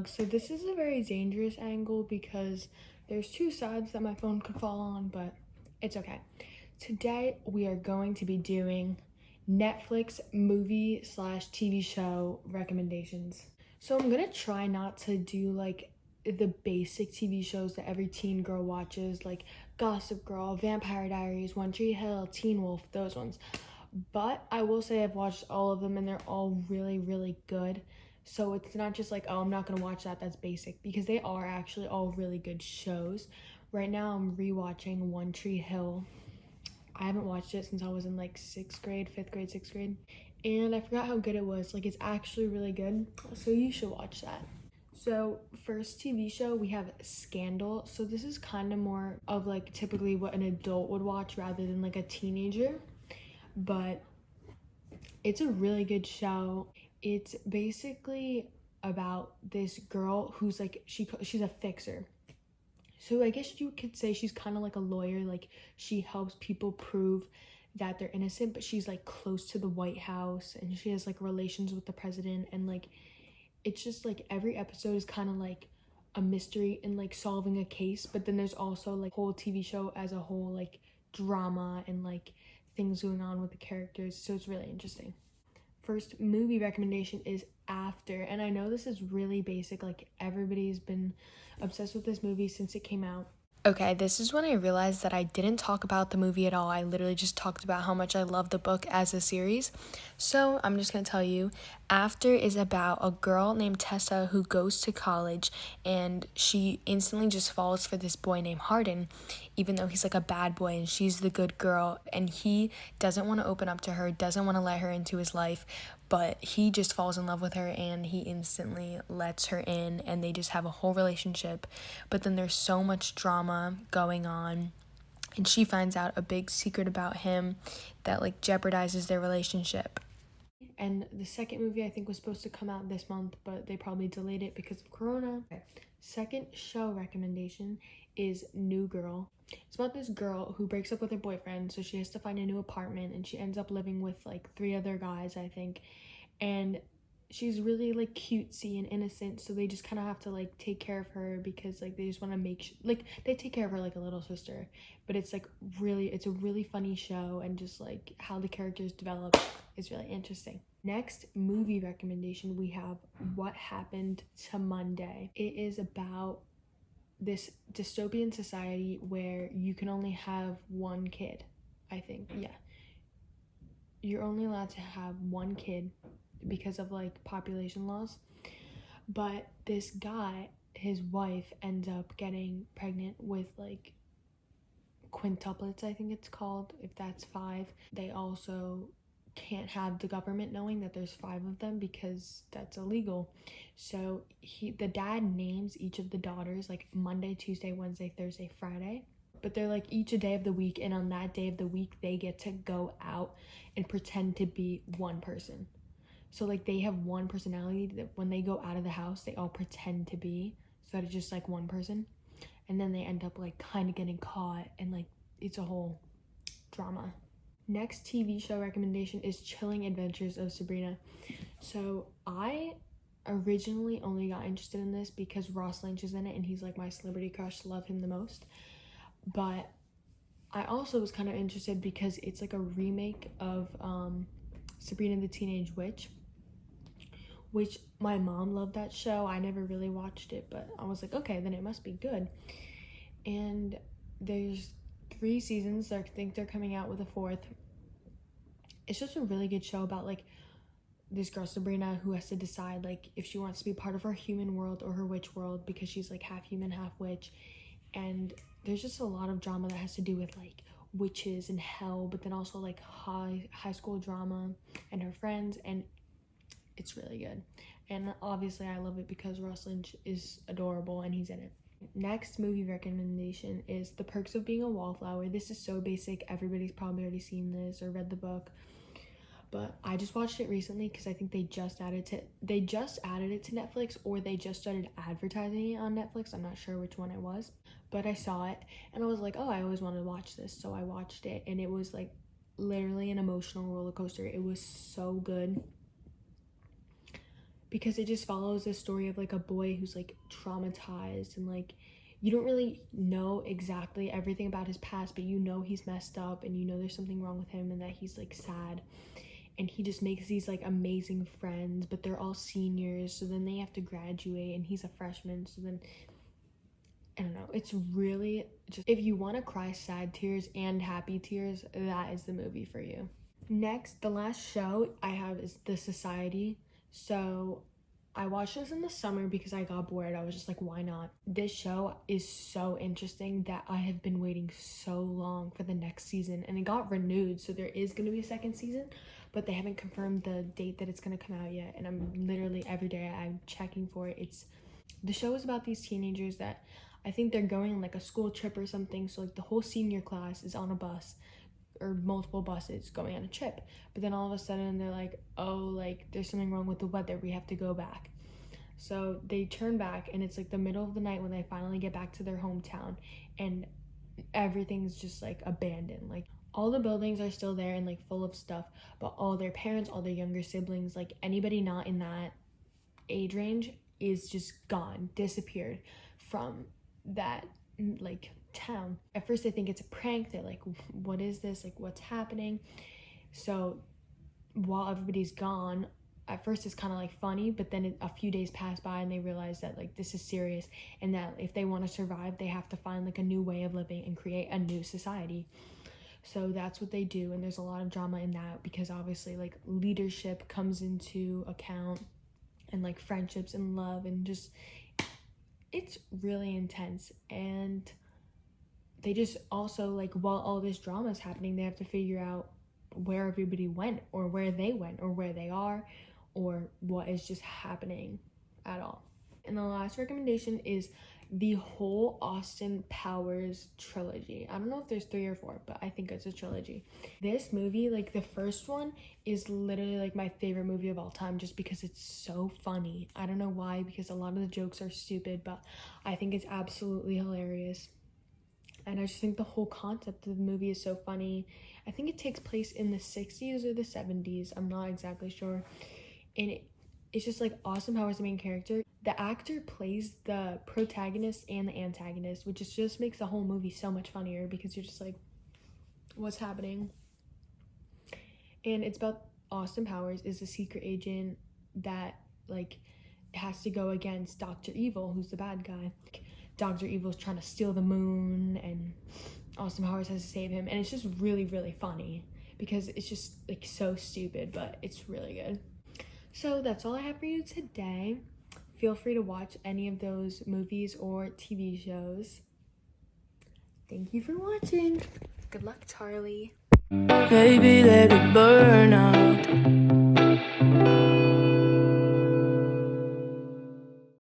vlog. So this is a very dangerous angle because there's two sides that my phone could fall on, but it's okay. Today we are going to be doing Netflix movie slash TV show recommendations. So I'm gonna try not to do like the basic TV shows that every teen girl watches, like Gossip Girl, Vampire Diaries, One Tree Hill, Teen Wolf, those ones. But I will say I've watched all of them and they're all really, really good. So it's not just like, oh, I'm not gonna watch that, that's basic, because they are actually all really good shows. Right now I'm rewatching One Tree Hill. I haven't watched it since I was in like 6th grade, 5th grade, 6th grade. And I forgot how good it was. Like, it's actually really good. So you should watch that. So first TV show, we have Scandal. So this is kind of more of like typically what an adult would watch rather than like a teenager. But it's a really good show. It's basically about this girl who's like, she's a fixer. So I guess you could say she's kind of like a lawyer. Like, she helps people prove that they're innocent, but she's like close to the White House and she has like relations with the president. And like, it's just like every episode is kind of like a mystery and like solving a case, but then there's also like whole TV show as a whole, like drama and like things going on with the characters. So it's really interesting. First movie recommendation is After, and I know this is really basic, like everybody's been obsessed with this movie since it came out. Okay, this is when I realized that I didn't talk about the movie at all. I literally just talked about how much I love the book as a series. So I'm just gonna tell you, After is about a girl named Tessa who goes to college and she instantly just falls for this boy named Hardin, even though he's like a bad boy and she's the good girl, and he doesn't want to open up to her, doesn't want to let her into his life, but he just falls in love with her and he instantly lets her in and they just have a whole relationship. But then there's so much drama going on and she finds out a big secret about him that like jeopardizes their relationship. And the second movie I think was supposed to come out this month, but they probably delayed it because of Corona. Okay. Second show recommendation is New Girl. It's about this girl who breaks up with her boyfriend, so she has to find a new apartment and she ends up living with like 3 other guys, I think. And she's really like cutesy and innocent, so they just kind of have to like take care of her because like they just want to like they take care of her like a little sister. But it's like it's a really funny show, and just like how the characters develop is really interesting. Next movie recommendation, we have What Happened to Monday. It is about this dystopian society where you can only have one kid. I think, yeah, you're only allowed to have one kid because of like population laws. But this guy, his wife ends up getting pregnant with like quintuplets, I think it's called, if that's 5. They also can't have the government knowing that there's 5 of them because that's illegal. So the dad names each of the daughters like Monday, Tuesday, Wednesday, Thursday, Friday. But they're like each a day of the week, and on that day of the week they get to go out and pretend to be one person. So like they have one personality that when they go out of the house they all pretend to be, so that it's just like one person. And then they end up like kind of getting caught, and like it's a whole drama. Next TV show recommendation is Chilling Adventures of Sabrina. So I originally only got interested in this because Ross Lynch is in it and he's like my celebrity crush, love him the most. But I also was kind of interested because it's like a remake of Sabrina the Teenage Witch, which my mom loved that show. I never really watched it, but I was like, okay, then it must be good. And there's 3 seasons. I think they're coming out with a 4th. It's just a really good show about like this girl Sabrina who has to decide like if she wants to be part of her human world or her witch world, because she's like half human, half witch. And there's just a lot of drama that has to do with like witches and hell, but then also like high school drama and her friends, and it's really good. And obviously I love it because Ross Lynch is adorable and he's in it. Next movie recommendation is The Perks of Being a Wallflower. This is so basic, everybody's probably already seen this or read the book, but I just watched it recently because I think they just added it to Netflix, or they just started advertising it on Netflix. I'm not sure which one it was, but I saw it and I was like, oh, I always wanted to watch this, so I watched it, and it was like literally an emotional roller coaster. It was so good because it just follows a story of like a boy who's like traumatized, and like you don't really know exactly everything about his past, but you know he's messed up, and you know there's something wrong with him, and that he's like sad, and he just makes these like amazing friends, but they're all seniors, so then they have to graduate and he's a freshman, so then I don't know. It's really just, if you want to cry sad tears and happy tears, that is the movie for you. Next, the last show I have is The Society. So I watched this in the summer because I got bored. I was just like, why not? This show is so interesting that I have been waiting so long for the next season, and it got renewed, so there is going to be a second season, but they haven't confirmed the date that it's going to come out yet, and I'm literally every day I'm checking for it. The show is about these teenagers that I think they're going on like a school trip or something, so like the whole senior class is on a bus or multiple buses going on a trip, but then all of a sudden they're like, oh, like there's something wrong with the weather, we have to go back. So they turn back, and it's like the middle of the night when they finally get back to their hometown, and everything's just like abandoned. Like all the buildings are still there and like full of stuff, but all their parents, all their younger siblings, like anybody not in that age range is just gone, disappeared from that like town. At first they think it's a prank. They're like, what is this, like what's happening? So while everybody's gone, at first it's kind of like funny, but then a few days pass by and they realize that like this is serious, and that if they want to survive, they have to find like a new way of living and create a new society. So that's what they do, and there's a lot of drama in that because obviously like leadership comes into account, and like friendships and love, and just it's really intense. And they just also like, while all this drama is happening, they have to figure out where everybody went, or where they went, or where they are, or what is just happening at all. And the last recommendation is the whole Austin Powers trilogy. I don't know if there's 3 or 4, but I think it's a trilogy. This movie, like the first one, is literally like my favorite movie of all time, just because it's so funny. I don't know why, because a lot of the jokes are stupid, but I think it's absolutely hilarious. And I just think the whole concept of the movie is so funny. I think it takes place in the 60s or the 70s. I'm not exactly sure. And it's just like Austin Powers, the main character. The actor plays the protagonist and the antagonist, which just makes the whole movie so much funnier, because you're just like, what's happening? And it's about Austin Powers is a secret agent that like has to go against Dr. Evil, who's the bad guy. Dr. Evil's trying to steal the moon, and Austin Powers has to save him. And it's just really, really funny, because it's just like so stupid, but it's really good. So that's all I have for you today. Feel free to watch any of those movies or TV shows. Thank you for watching. Good luck, Charlie. Baby, let it burn out.